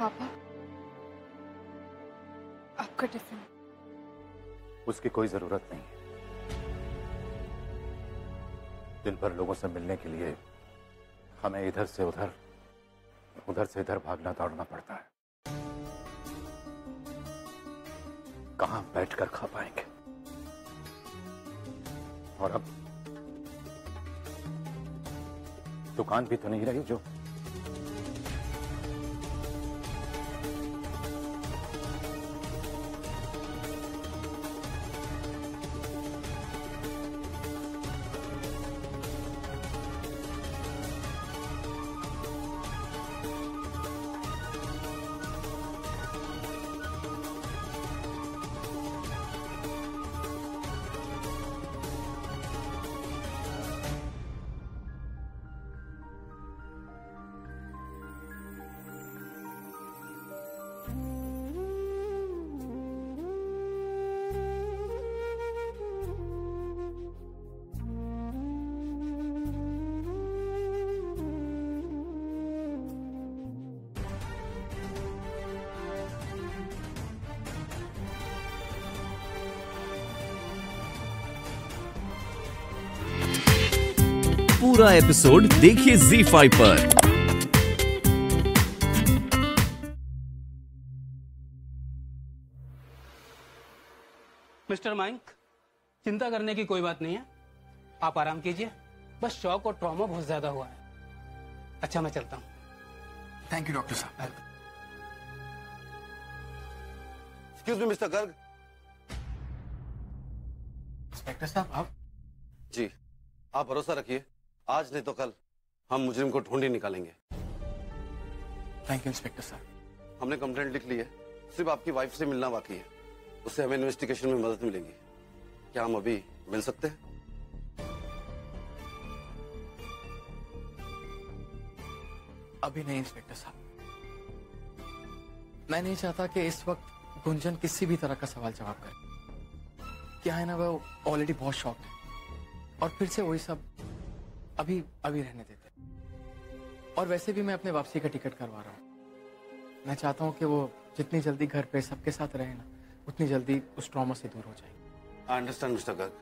पापा, आपका टिफिन। उसकी कोई जरूरत नहीं है। दिन भर लोगों से मिलने के लिए हमें इधर से उधर, उधर से इधर भागना दौड़ना पड़ता है। कहां बैठकर खा पाएंगे? और अब दुकान भी तो नहीं रही जो पूरा एपिसोड देखिए ZEE5 पर। मिस्टर माइक, चिंता करने की कोई बात नहीं है, आप आराम कीजिए। बस शॉक और ट्रॉमा बहुत ज्यादा हुआ है। अच्छा, मैं चलता हूँ। थैंक यू डॉक्टर साहब। Excuse me mister Garg. Inspector साहब आप? जी, आप भरोसा रखिए, आज नहीं तो कल हम मुजरिम को ढूंढ ही निकालेंगे। थैंक यू इंस्पेक्टर साहब। हमने कंप्लेंट लिख ली है, सिर्फ आपकी वाइफ से मिलना बाकी है। उससे हमें इन्वेस्टिगेशन में मदद मिलेगी। क्या हम अभी मिल सकते हैं? अभी नहीं इंस्पेक्टर साहब, मैं नहीं चाहता कि इस वक्त गुंजन किसी भी तरह का सवाल जवाब करे। क्या है ना, वो ऑलरेडी बहुत शॉक्ड है और फिर से वही सब अभी रहने देते। और वैसे भी मैं अपने वापसी का टिकट करवा रहा हूँ। मैं चाहता हूँ कि वो जितनी जल्दी घर पे सबके साथ रहे ना, उतनी जल्दी उस ट्रॉमा से दूर हो जाएगी। आई अंडरस्टैंड मिस्टर गर्ग,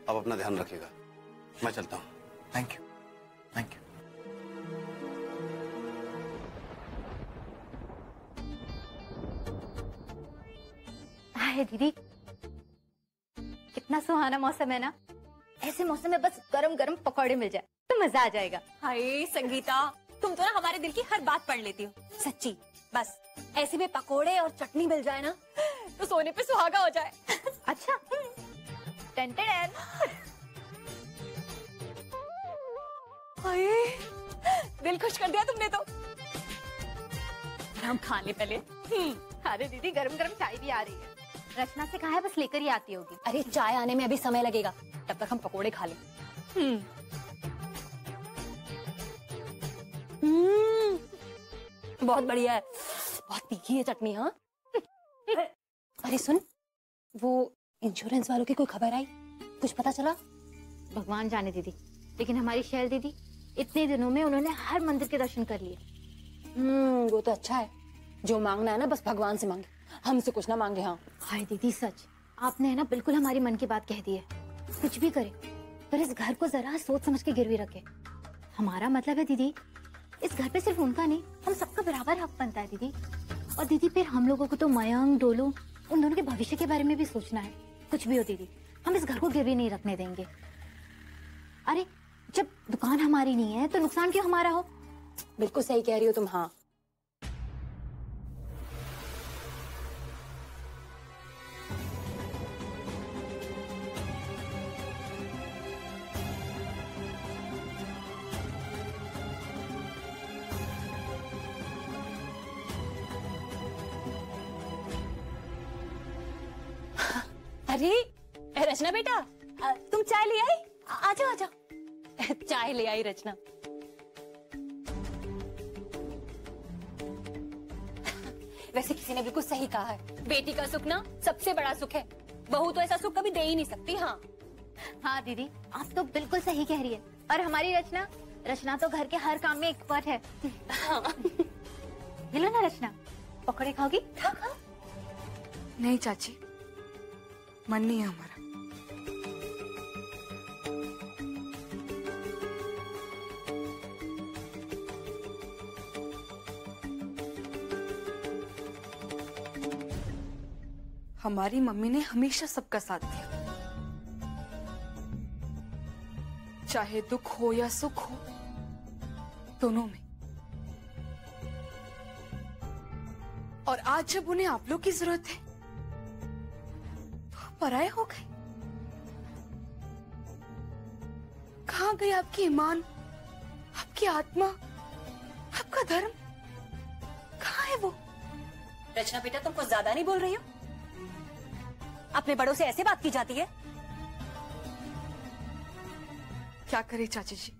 आप अपना ध्यान रखिएगा। मैं चलता हूँ। Thank you, thank you. Hi दीदी, कितना सुहाना मौसम है ना। ऐसे मौसम में बस गरम गरम पकौड़े मिल जाए तो मजा आ जाएगा। हाय संगीता, तुम तो ना हमारे दिल की हर बात पढ़ लेती हो, सच्ची। बस ऐसे में पकोड़े और चटनी मिल जाए ना तो सोने पे सुहागा हो जाए। अच्छा, टन टन। हाय, दिल खुश कर दिया तुमने तो। हम खा ले पहले। अरे दीदी, गरम गरम चाय भी आ रही है। रचना से कहा है बस लेकर ही आती होगी। अरे चाय आने में अभी समय लगेगा, तब तक हम पकोड़े खा लें। बहुत बढ़िया है, बहुत तीखी है चटनी। हाँ अरे सुन, वो इंश्योरेंस वालों की कोई खबर आई? कुछ पता चला? भगवान जाने दीदी, लेकिन हमारी शैल दीदी, इतने दिनों में उन्होंने हर मंदिर के दर्शन कर लिए। वो तो अच्छा है। जो मांगना है ना बस भगवान से मांगे, हमसे कुछ ना मांगे। हाँ हाय दीदी, सच आपने है ना बिल्कुल हमारी मन की बात कह दी है। कुछ भी करे पर इस घर को जरा सोच समझ के गिरवी रखे। हमारा मतलब है दीदी, इस घर पे सिर्फ उनका नहीं, हम सबका बराबर हक बनता है दीदी। और दीदी फिर हम लोगों को तो मयंक, डोलू, उन दोनों के भविष्य के बारे में भी सोचना है। कुछ भी हो दीदी, हम इस घर को गिरवी नहीं रखने देंगे। अरे जब दुकान हमारी नहीं है तो नुकसान क्यों हमारा हो? बिल्कुल सही कह रही हो तुम। हाँ अरे रचना बेटा, तुम चाय ले आई? आ जाओ आ जाओ। चाय ले आई रचना। वैसे किसी ने बिल्कुल सही कहा है, बेटी का सुख ना सबसे बड़ा सुख है। बहू तो ऐसा सुख कभी दे ही नहीं सकती। हाँ हाँ दीदी, आप तो बिल्कुल सही कह रही है। और हमारी रचना, रचना तो घर के हर काम में एक्सपर्ट है। हाँ। ये लो ना रचना, पकौड़े खाओगी? खा खा। नहीं चाची, मन नहीं है हमारा। हमारी मम्मी ने हमेशा सबका साथ दिया, चाहे दुख हो या सुख हो, दोनों में। और आज जब उन्हें आप लोग की जरूरत है तो पराये हो गए। कहाँ गई आपकी ईमान, आपकी आत्मा, आपका धर्म? कहाँ है वो? रचना बेटा, तुम कुछ ज्यादा नहीं बोल रही हो? अपने बड़ों से ऐसे बात की जाती है? क्या करे चाची जी,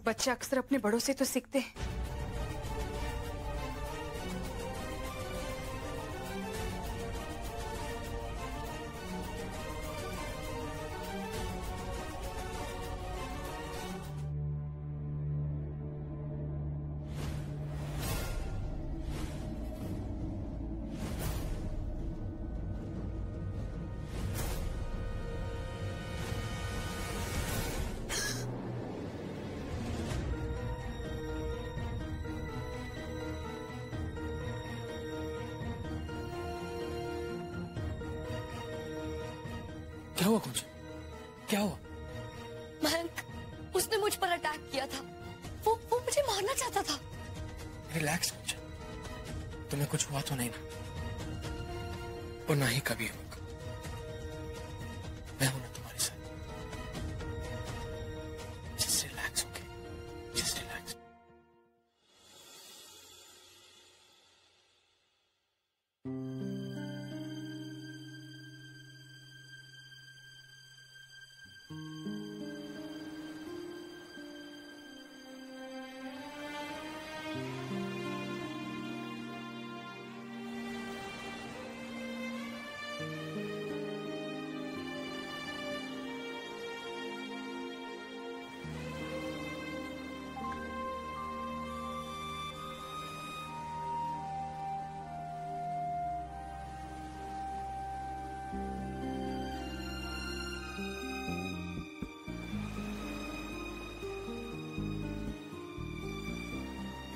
बच्चे अक्सर अपने बड़ों से तो सीखते हैं। क्या हुआ कुछ? क्या हुआ? मयंक, उसने मुझ पर अटैक किया था। वो मुझे मारना चाहता था। रिलैक्स कुछ, तुम्हें कुछ हुआ तो नहीं ना? और ना ही कभी होगा। मैं हूं ना तुम्हारे साथ। Just relax, okay? Just relax.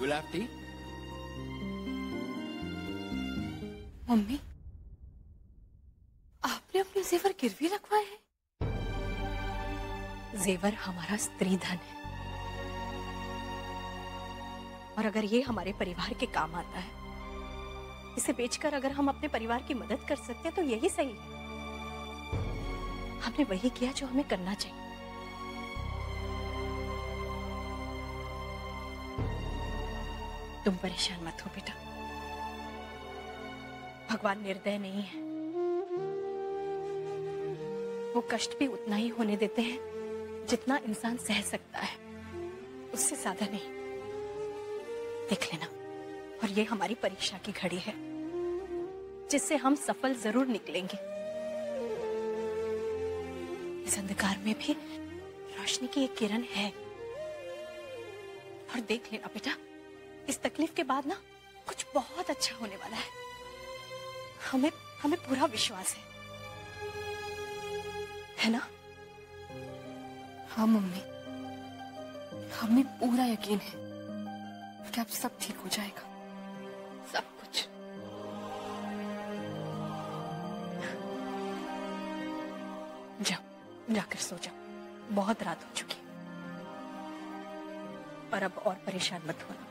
You'll have tea? Mummy, आपने अपने जेवर गिरवी रखवाए हैं? जेवर हमारा स्त्री धन है, और अगर ये हमारे परिवार के काम आता है, इसे बेचकर अगर हम अपने परिवार की मदद कर सकते हैं तो यही सही है। हमने वही किया जो हमें करना चाहिए। तुम परेशान मत हो बेटा, भगवान निर्दय नहीं है। वो कष्ट भी उतना ही होने देते हैं जितना इंसान सह सकता है, उससे ज्यादा नहीं। देख लेना, और ये हमारी परीक्षा की घड़ी है जिससे हम सफल जरूर निकलेंगे। इस अंधकार में भी रोशनी की एक किरण है। और देख लेना बेटा, इस तकलीफ के बाद ना कुछ बहुत अच्छा होने वाला है। हमें पूरा विश्वास है ना? हाँ मम्मी, हमें पूरा यकीन है कि अब सब ठीक हो जाएगा। सब कुछ। जाओ, जाकर सो जाओ, बहुत रात हो चुकी। और अब और परेशान मत होना।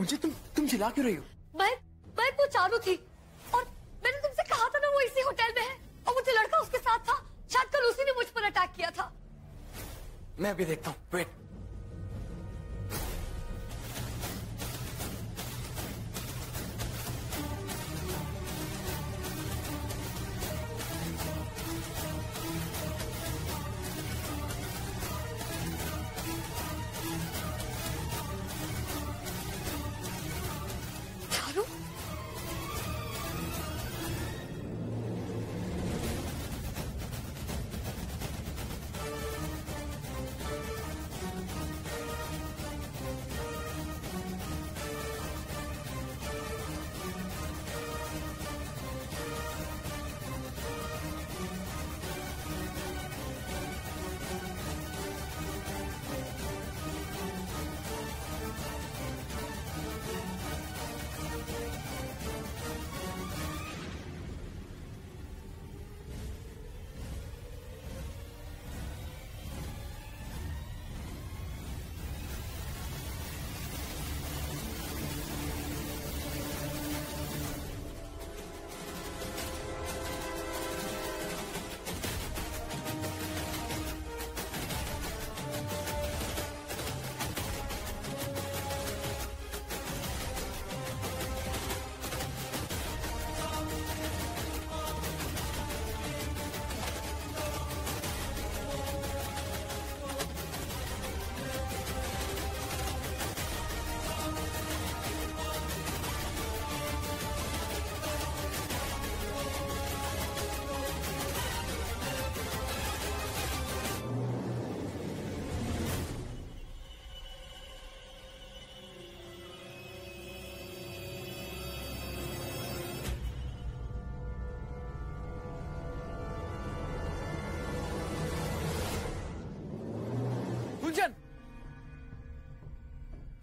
मुझे तुम चिल्ला क्यों रही हो? मैं वो चारू थी और मैंने तुमसे कहा था ना वो इसी होटल में है और वो जो लड़का उसके साथ था शायद कल उसी ने मुझ पर अटैक किया था। मैं अभी देखता हूँ, वेट। चारू गुंजन,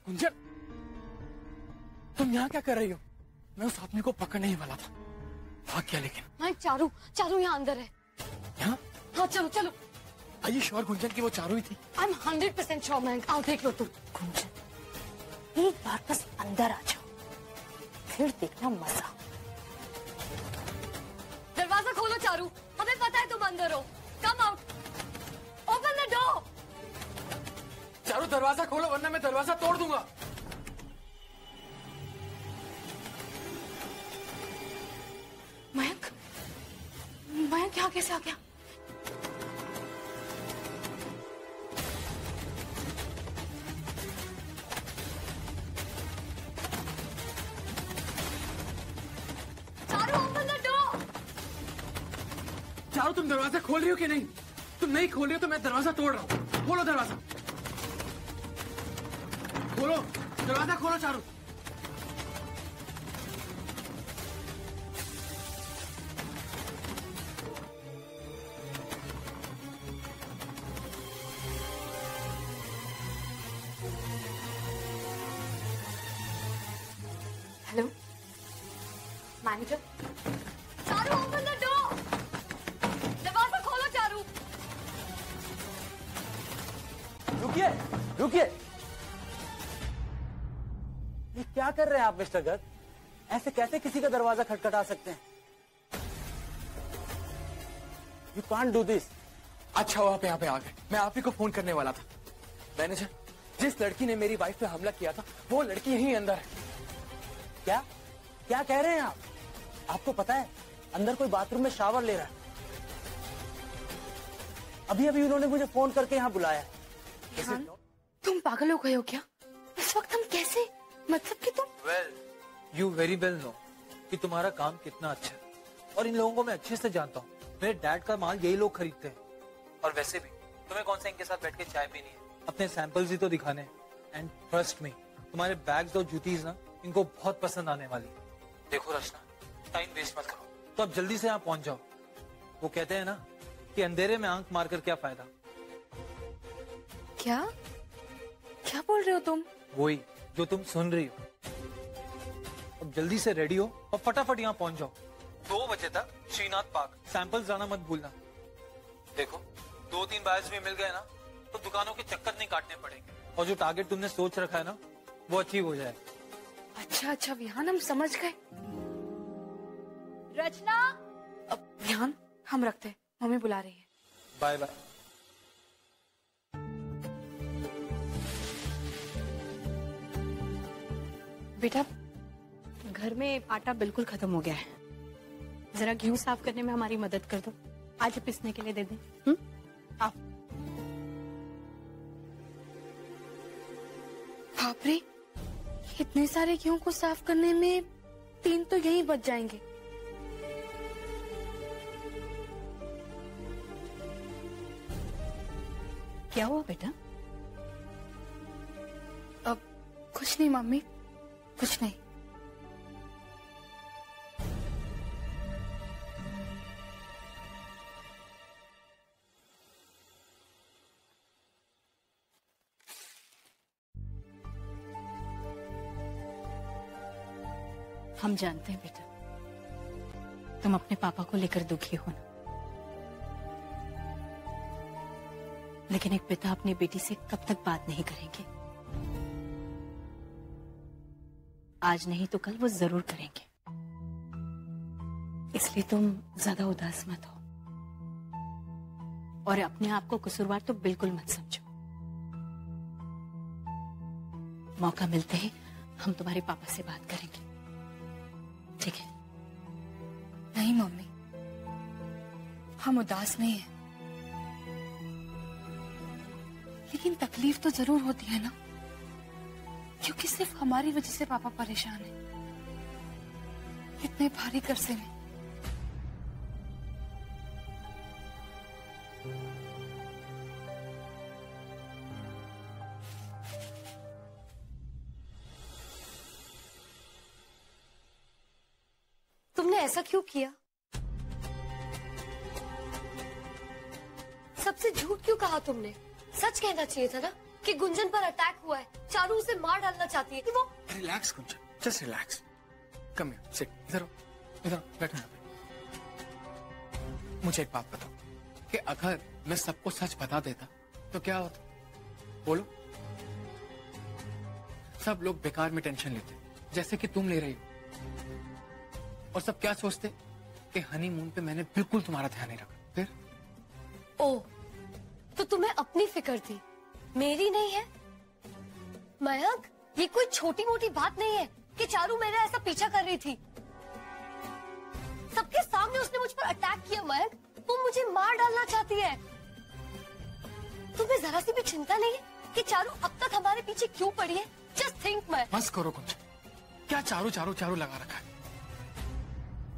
गुंजन, तुम यहाँ क्या कर रही हो? मैं उस आदमी को पकड़ने ही वाला था, भाग गया लेकिन। मैं चारू यहाँ अंदर है। यहाँ? हाँ चलो चलो। Are you sure गुंजन की वो चारू ही थी? I'm 100% sure मैं आओ देख लो तुम। गुंजन एक बार बस अंदर आ जाओ, फिर देखना मजा। दरवाजा खोलो चारू, हमें पता है तुम अंदर हो। Come out, open the door. Charu दरवाजा खोलो वरना मैं दरवाजा तोड़ दूंगा। मयंक यहाँ कैसे आ गया? Charu open the door. Charu तुम दरवाजा खोल रही हो कि नहीं? तुम नहीं खोल रही हो तो मैं दरवाजा तोड़ रहा हूँ। खोलो दरवाजा, खोलो दरवाजा, खोलो Charu. Hello manager. Charu open the door. दरवाजा खोलो चारू। रुकिए रुकिए, ये क्या कर रहे हैं आप मिस्टर गर्ग? ऐसे कैसे किसी का दरवाजा खटखटा सकते हैं? You can't do this. अच्छा हुआ आप यहाँ पे आ गए, मैं आप ही को फोन करने वाला था। मैनेजर, जिस लड़की ने मेरी वाइफ पे हमला किया था वो लड़की यहीं अंदर है। क्या क्या कह रहे हैं आप? आपको पता है अंदर कोई बाथरूम में शावर ले रहा है। अभी अभी उन्होंने मुझे फोन करके यहाँ बुलाया है। तुम पागल हो गए हो क्या? इस वक्त हम कैसे, मतलब कि तुम। Well you very well know कि तुम्हारा काम कितना अच्छा है, और इन लोगों को मैं अच्छे से जानता हूँ। मेरे डैड का माल यही लोग खरीदते हैं, और वैसे भी तुम्हें कौन सा इनके साथ बैठ के चाय पीनी है? अपने सैंपल्स ही तो दिखाने हैं। एंड ट्रस्ट मी, तुम्हारे बैग्स और जूतीज ना इनको बहुत पसंद आने वाली है। देखो रचना, टाइम वेस्ट मत करो, तो अब जल्दी से यहाँ पहुंच जाओ। वो कहते हैं ना कि अंधेरे में आंख मारकर क्या फायदा। क्या क्या बोल रहे हो तुम? वही जो तुम सुन रही हो। अब जल्दी से रेडी हो और फटाफट यहाँ पहुंच जाओ। 2 बजे तक श्रीनाथ पार्क। सैंपल्स लाना मत भूलना। देखो 2-3 बैग्स भी मिल गए ना तो दुकानों के चक्कर नहीं काटने पड़ेंगे, और जो टारगेट तुमने सोच रखा है ना वो अचीव हो जाए। अच्छा अच्छा विहान, हम समझ गए। रचना, विहान हम रखते हैं, मम्मी बुला रही है। Bye bye. बेटा, घर में आटा बिल्कुल खत्म हो गया है, जरा घी साफ करने में हमारी मदद कर दो। आज पिसने के लिए दे दें। आओ। बाप रे, इतने सारे घी को साफ करने में 3 तो यहीं बच जाएंगे। क्या हुआ बेटा? अब कुछ नहीं मम्मी, कुछ नहीं। हम जानते हैं बेटा, तुम अपने पापा को लेकर दुखी हो ना, लेकिन एक पिता अपनी बेटी से कब तक बात नहीं करेंगे? आज नहीं तो कल वो जरूर करेंगे, इसलिए तुम ज्यादा उदास मत हो और अपने आप को कसूरवार तो बिल्कुल मत समझो। मौका मिलते ही हम तुम्हारे पापा से बात करेंगे, ठीक है? नहीं मम्मी, हम उदास नहीं हैं, लेकिन तकलीफ तो जरूर होती है ना, क्योंकि सिर्फ हमारी वजह से पापा परेशान है इतने भारी कर्जे में। तुमने ऐसा क्यों किया? सबसे झूठ क्यों कहा तुमने? सच कहना चाहिए था ना कि गुंजन पर अटैक हुआ है, चारू उसे मार डालना चाहती है कि वो। Relax Gunjan, just relax. Come here, sit, इधर बैठो यहाँ पे। मुझे एक बात बताओ कि अगर मैं सबको सच बता देता तो क्या होता? बोलो। सब लोग बेकार में टेंशन लेते, जैसे कि तुम ले रही हो, और सब क्या सोचते कि हनीमून पे मैंने बिल्कुल तुम्हारा ध्यान नहीं रखा। फिर ओह, तो तुम्हें अपनी फिक्र थी, मेरी नहीं है? मयंक, ये कोई छोटी मोटी बात नहीं है कि चारू मेरा ऐसा पीछा कर रही थी। सबके सामने उसने मुझ पर अटैक किया। मयंक, वो मुझे मार डालना चाहती है। तुम्हें जरा सी भी चिंता नहीं है कि चारू अब तक हमारे पीछे क्यों पड़ी है? Just think. मैं बस करो कुछ, क्या चारू चारू चारू लगा रखा है?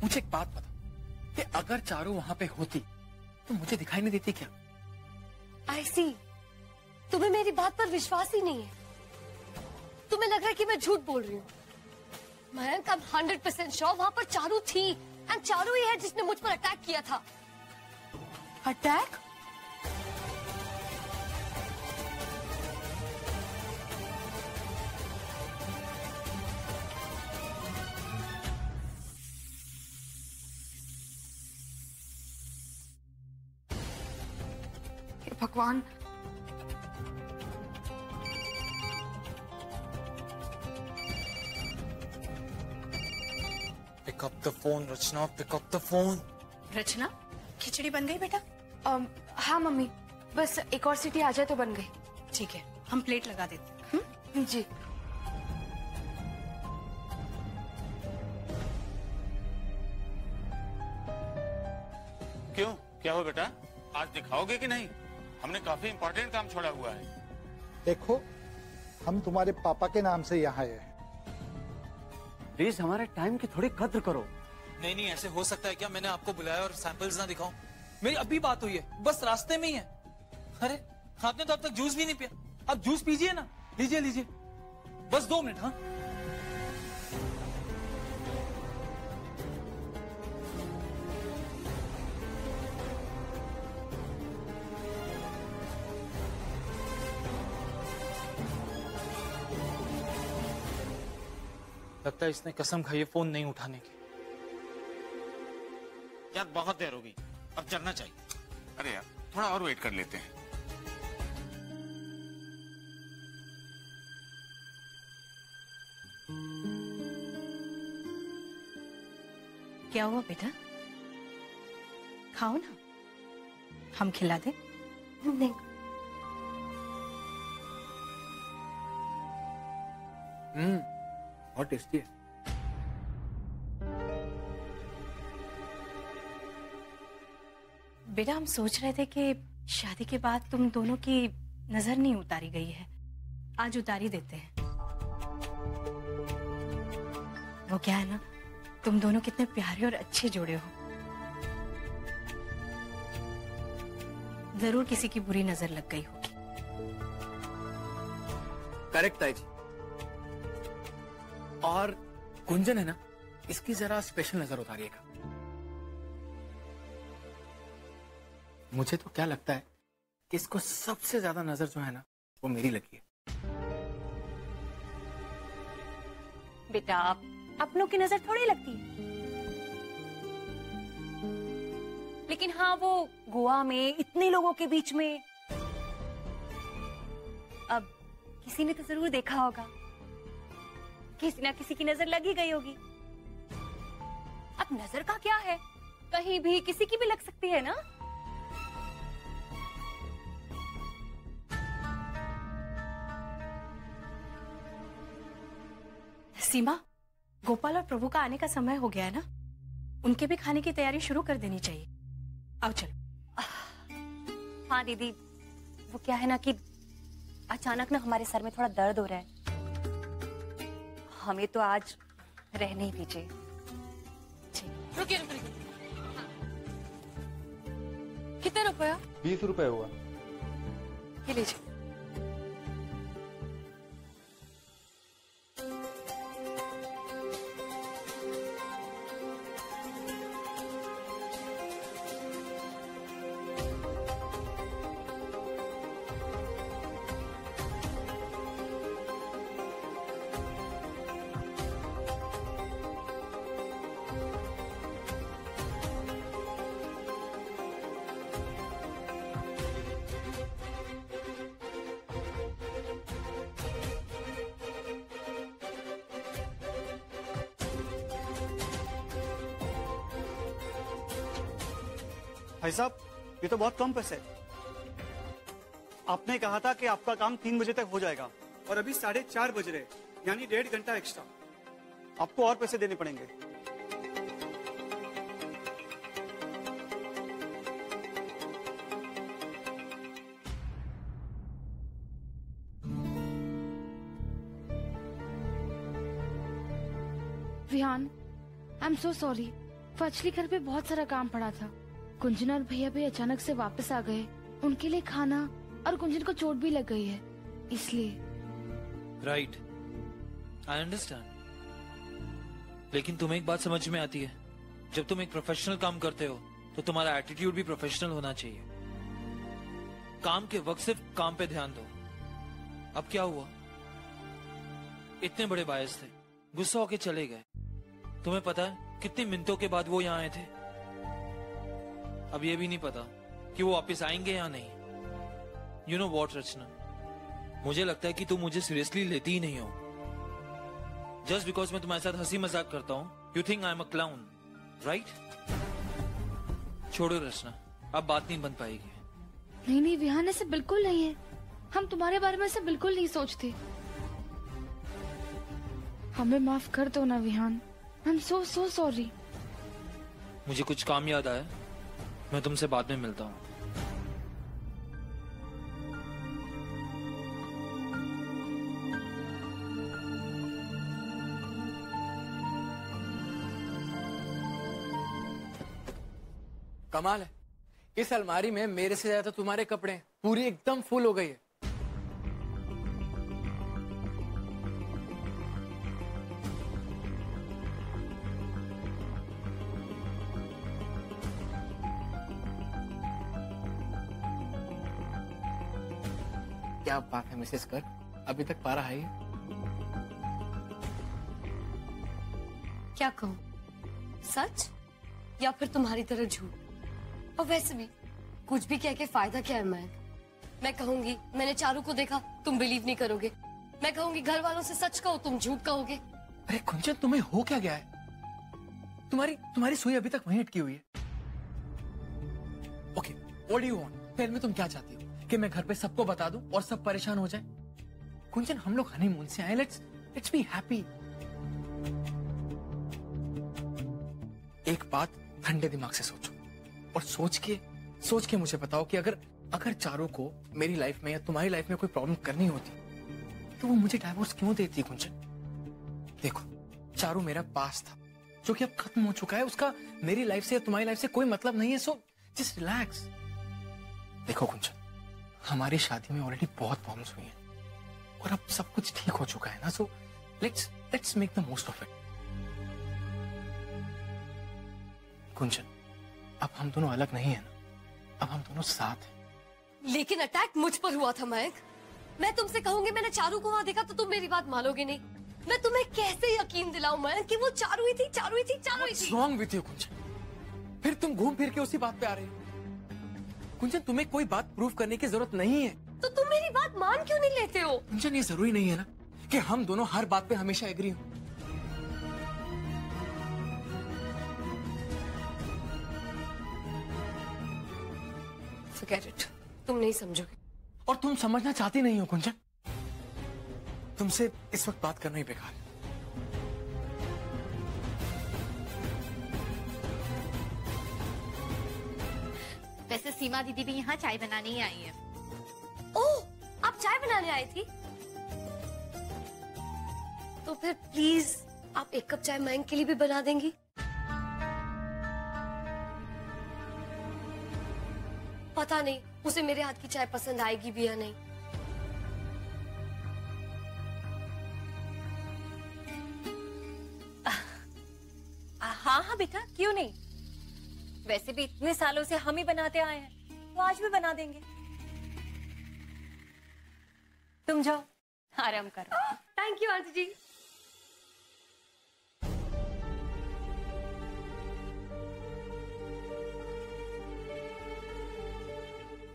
मुझे एक बात बता कि अगर चारू वहां पे होती तो मुझे दिखाई नहीं देती क्या? आई सी, तुम्हें मेरी बात पर विश्वास ही नहीं है। तुम्हें लग रहा है कि मैं झूठ बोल रही हूँ। मयंक, I'm 100% श्योर वहां पर चारू थी, एंड चारू ही है जिसने मुझ पर अटैक किया था। अटैक? हे भगवान, pick up the phone Rachana, pick up the phone. Rachana, खिचड़ी बन गई बेटा? हाँ मम्मी, बस एक और सीटी आ जाए तो बन गई। ठीक है, हम प्लेट लगा देते हैं। जी। क्यों, क्या हो बेटा? आज दिखाओगे कि नहीं? हमने काफी इम्पोर्टेंट काम छोड़ा हुआ है। देखो, हम तुम्हारे पापा के नाम से यहाँ आए हैं। प्लीज हमारे टाइम की थोड़ी कद्र करो। नहीं नहीं, ऐसे हो सकता है क्या? मैंने आपको बुलाया और सैंपल्स ना दिखाऊं? मेरी अभी बात हुई है, बस रास्ते में ही है। अरे आपने तो अब तक जूस भी नहीं पिया, अब जूस पीजिए ना। लीजिए लीजिए, बस 2 मिनट। हाँ, लगता है इसने कसम खाई है फोन नहीं उठाने की। यार बहुत देर हो गई, अब चलना चाहिए। अरे यार, थोड़ा और वेट कर लेते हैं। क्या हुआ बेटा? खाओ ना, हम खिला दे। नहीं। बहुत टेस्टी है। बेटा हम सोच रहे थे कि शादी के बाद तुम दोनों की नजर नहीं उतारी गई है, आज उतारी देते हैं। वो क्या है ना, तुम दोनों कितने प्यारे और अच्छे जोड़े हो। जरूर किसी की बुरी नजर लग गई होगी। करेक्ट ताई जी। और गुंजन है ना, इसकी जरा स्पेशल नजर उतारिएगा। मुझे तो क्या लगता है कि इसको सबसे ज्यादा नजर जो है ना वो मेरी लगी है। बेटा अपनों की नजर थोड़ी लगती है, लेकिन हाँ वो गोवा में इतने लोगों के बीच में अब किसी ने तो जरूर देखा होगा, किसी ना किसी की नजर लगी गई होगी। अब नजर का क्या है, कहीं भी किसी की भी लग सकती है ना। सीमा, गोपाल और प्रभु का आने का समय हो गया है ना, उनके भी खाने की तैयारी शुरू कर देनी चाहिए। आओ चलो। हाँ दीदी, वो क्या है ना कि अचानक ना हमारे सर में थोड़ा दर्द हो रहा है, हमें तो आज रहने ही दीजिए। रुकिए रुकिए। कितना रुपया? 20 रुपए हुआ। ये लीजिए। भाई साहब, ये तो बहुत कम पैसे। आपने कहा था कि आपका काम 3 बजे तक हो जाएगा और अभी 4:30 बज रहे, यानी 1.5 घंटा एक्स्ट्रा। आपको और पैसे देने पड़ेंगे। Vihaan, I am so sorry. फचली घर पे बहुत सारा काम पड़ा था। कुंजन और भैया भी अचानक से वापस आ गए, उनके लिए खाना और कुंजन को चोट भी लग गई है, इसलिए। Right, I understand. लेकिन तुम्हें एक बात समझ में आती है, जब तुम एक प्रोफेशनल काम करते हो तो तुम्हारा एटीट्यूड भी प्रोफेशनल होना चाहिए। काम के वक्त सिर्फ काम पे ध्यान दो। अब क्या हुआ, इतने बड़े बायस थे, गुस्सा होके चले गए। तुम्हें पता है कितनी मिनटों के बाद वो यहाँ आए थे? अब ये भी नहीं पता कि वो वापस आएंगे या नहीं। यू नो वॉट रचना, मुझे लगता है कि तुम मुझे सीरियसली लेती ही नहीं हो। जस्ट बिकॉज मैं तुम्हारे साथ हंसी मजाक करता हूँ, you think I am a clown, right? छोड़ो रचना, अब बात नहीं बन पाएगी। नहीं नहीं विहान, ऐसे बिल्कुल नहीं है। हम तुम्हारे बारे में ऐसे बिल्कुल नहीं सोचते। हमें माफ कर दो ना Vihan, I am so sorry. मुझे कुछ काम याद आया, मैं तुमसे बाद में मिलता हूँ। कमाल है, इस अलमारी में मेरे से ज्यादा तुम्हारे कपड़े हैं। पूरी एकदम फुल हो गई है। क्या बात है मिसेस कर्क, अभी तक पारा है? क्या कहूँ, सच या फिर तुम्हारी तरह झूठ? और वैसे भी कुछ भी कह के फायदा क्या है मयंक? मैं कहूंगी मैंने चारू को देखा, तुम बिलीव नहीं करोगे। मैं कहूंगी घर वालों से सच कहो, तुम झूठ कहोगे। अरे कुंजन, तुम्हें हो क्या गया है? तुम्हारी सुई अभी तक वहीं अटकी हुई है। Okay, what do you want? पहले में तुम क्या चाहती हो कि मैं घर पे सबको बता दूं और सब परेशान हो जाए? कुंजन, हम लोग हनीमून से आए, लेट्स बी हैप्पी। एक बात ठंडे दिमाग से सोचो और सोच के मुझे बताओ कि अगर चारू को मेरी लाइफ में या तुम्हारी लाइफ में कोई प्रॉब्लम करनी होती तो वो मुझे डाइवोर्स क्यों देती? कुंजन, देखो, चारू मेरा पास था जो कि अब खत्म हो चुका है। उसका मेरी लाइफ से या तुम्हारी लाइफ से कोई मतलब नहीं है। So just relax. देखो कुंजन, हमारी शादी में ऑलरेडी बहुत प्रॉब्लम्स हुई हैं और अब सब कुछ ठीक हो चुका है ना। So let's make the most of it. Kunjan, अब हम दोनों अलग नहीं है ना, अब हम दोनों साथ हैं। लेकिन अटैक मुझ पर हुआ था मयंक। मैं तुमसे कहूंगी मैंने चारू को वहां देखा तो तुम मेरी बात मानोगे नहीं। मैं तुम्हें कैसे यकीन दिलाऊं मयंक कि वो चारू ही थी? What's wrong with you, कुंजन? फिर तुम घूम फिर के उसी बात पे आ रहे हो। कुंजन, तुम्हें कोई बात प्रूव करने की जरूरत नहीं है। तो तुम मेरी बात मान क्यों नहीं लेते हो? कुंजन, ये जरूरी नहीं है ना कि हम दोनों हर बात पे हमेशा एग्री हो। Forget it. तुम नहीं समझोगे। और तुम समझना चाहती नहीं हो कुंजन। तुमसे इस वक्त बात करना ही बेकार है। वैसे सीमा दीदी भी यहाँ चाय बनाने ही आई है। ओह, आप चाय बनाने आई थी? तो फिर प्लीज आप एक कप चाय मयंक के लिए भी बना देंगी? पता नहीं उसे मेरे हाथ की चाय पसंद आएगी भी या नहीं। हाँ बेटा, क्यों नहीं। वैसे भी इतने सालों से हम ही बनाते आए हैं, तो आज भी बना देंगे। तुम जाओ आराम करो। थैंक यू आंटी जी।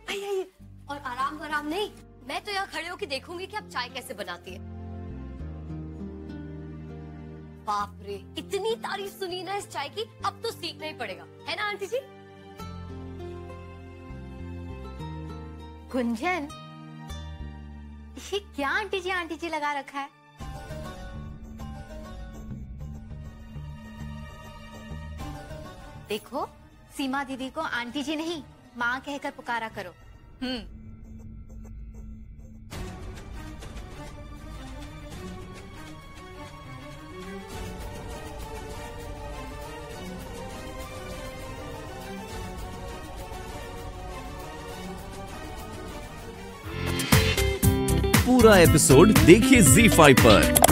आइए, और आराम नहीं, मैं तो यहाँ खड़े होकर देखूंगी कि आप चाय कैसे बनाती है। बाप रे, इतनी तारीफ सुनी ना इस चाय की, अब तो सीखना ही पड़ेगा, है ना आंटी जी? कुंजन, ये क्या आंटी जी लगा रखा है? देखो, सीमा दीदी को आंटी जी नहीं माँ कहकर पुकारा करो। पूरा एपिसोड देखिए ZEE5 पर।